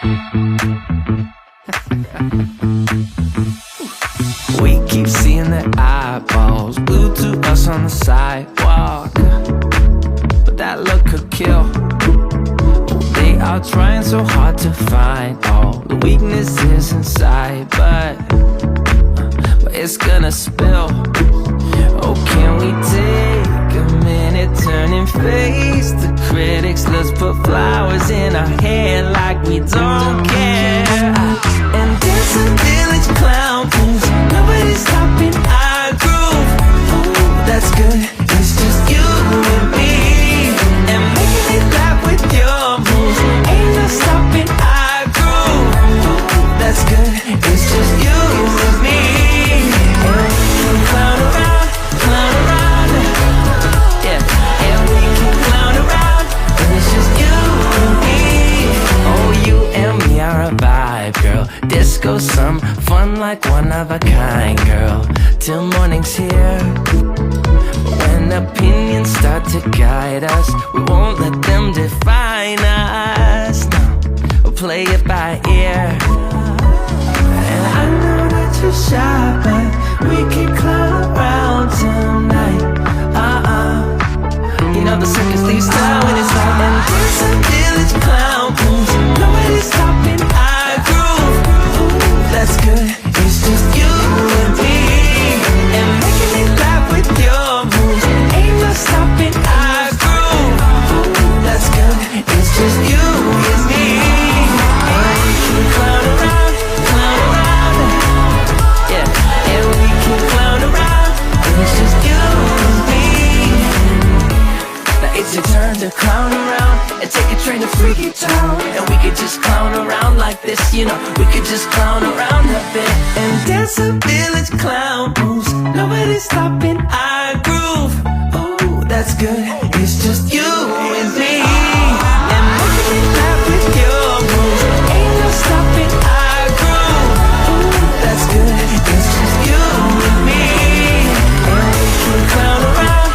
We keep seeing their eyeballs glued to us on the sidewalk, but that look could kill. They are trying so hard to find all the weaknesses inside, but it's gonna spill. Oh, can we take a minute, turn and face the critics? Let's put flowers in our hair like we don't care. And dance a village clown moves, nobody's stopping our groove. Ooh, that's good, it's just you and me. And making it laugh with your moves, ain't no stopping our groove. Ooh, that's good, it's just you and me. And we can clown around, yeah. And we can clown around, and it's just you and me. Oh, you and me are a vibe, girl. Disco, some fun like one of a kind, girl. Till morning's here. When opinions start to guide us, we won't let them define us. No, we'll play it by ear. And I know that you're shy, but we can clown around tonight. You know the circus leaves town when it's light. And there's a village clown moves, nobody's stopping our groove. Ooh, that's good, it's just you and me. And making it laugh with your moves, ain't no stopping our groove. Ooh, that's good, it's just you and me. And we can clown around, yeah. And we can clown around, and it's just you and me. Now it's your turn to clown around and take a train to Freaky Town. And we could just clown around like this, you know. We could just clown around a bit and dance a village clown moves, nobody's stopping our groove. Oh, that's good, it's just you and me. And making it laugh with your moves, ain't no stopping our groove. Ooh, that's good, it's just you and me. And we can clown around,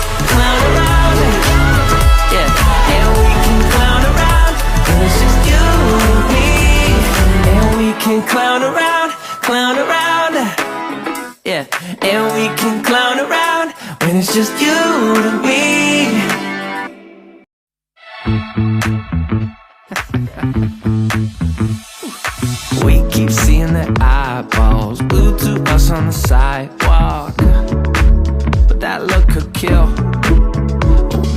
yeah. And we can clown around, and it's just you and me. And we can clown around, yeah. And we can clown around when it's just you and me. We keep seeing their eyeballs glued to us on the sidewalk, but that look could kill.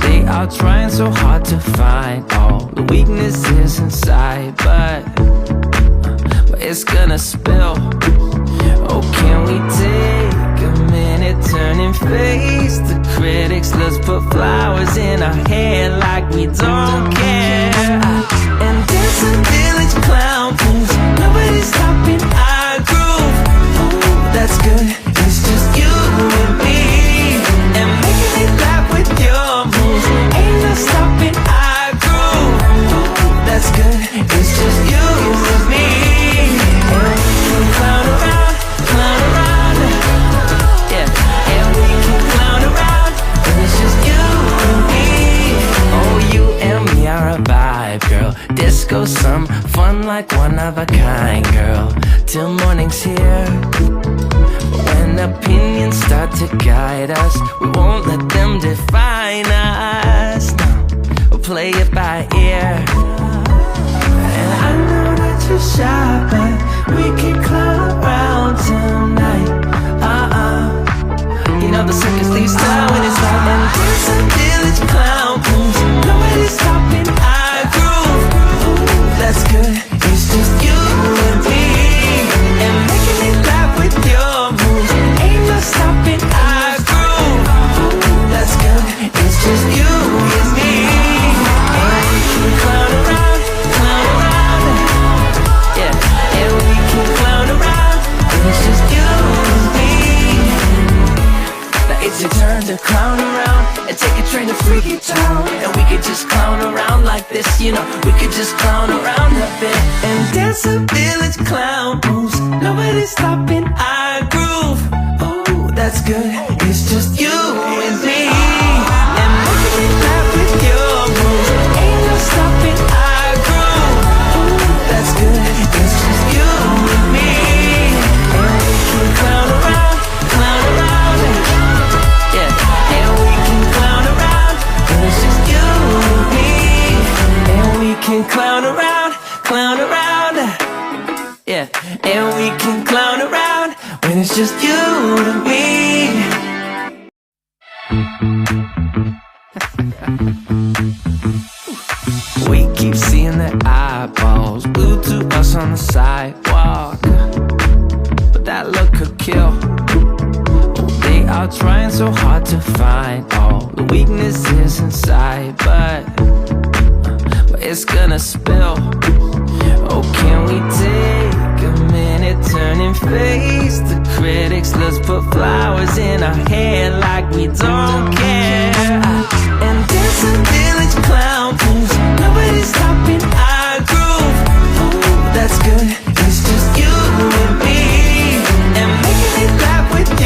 They are trying so hard to find all the weaknesses inside, but it's gonna spill. Oh, can we take a minute, turn and face the critics? Let's put flowers in our hair like we don't care. And dance a village clown moves, nobody's stopping our groove. Ooh, that's good, it's just you and me. And making it laugh with your moves, ain't no stopping our groove. Ooh, that's good, it's just you and me. And we can clown around, yeah. And we can clown around, and it's just you and me. Oh, you and me are a vibe, girl. Disco, some fun like one of a kind, girl. Till morning's here. When opinions start to guide us, we won't let them define us. No, we'll play it by ear. And I know that you're shy, but we can clown around tonight. You know the circus leaves town when it's light. And there's a village clown moves, nobody's stopping our groove. Ooh, that's good, it's just you and me. And making it laugh with your moves, ain't no stopping our groove. Ooh, that's good, it's just you and me. And we can clown around, yeah. And we can clown around, and it's just you and me. Now it's your turn to clown around and take a train to Freaky Town. And we could just clown around like this, you know. We could just clown around a bit and dance a village clown moves, nobody's stopping our groove. Oh, that's good, it's just you and me. And making it laugh with your moves, ain't no stopping our groove. Ooh, that's good. clown around. Yeah, and we can clown around when it's just you and me. We keep seeing their eyeballs glued to us on the sidewalk, but that look could kill. They are trying so hard to find all the weaknesses inside, but it's gonna spill. Oh, can we take a minute, turn and face the critics? Let's put flowers in our hair like we don't care, and dance a village clown pose. Nobody's stopping our groove. Ooh, that's good.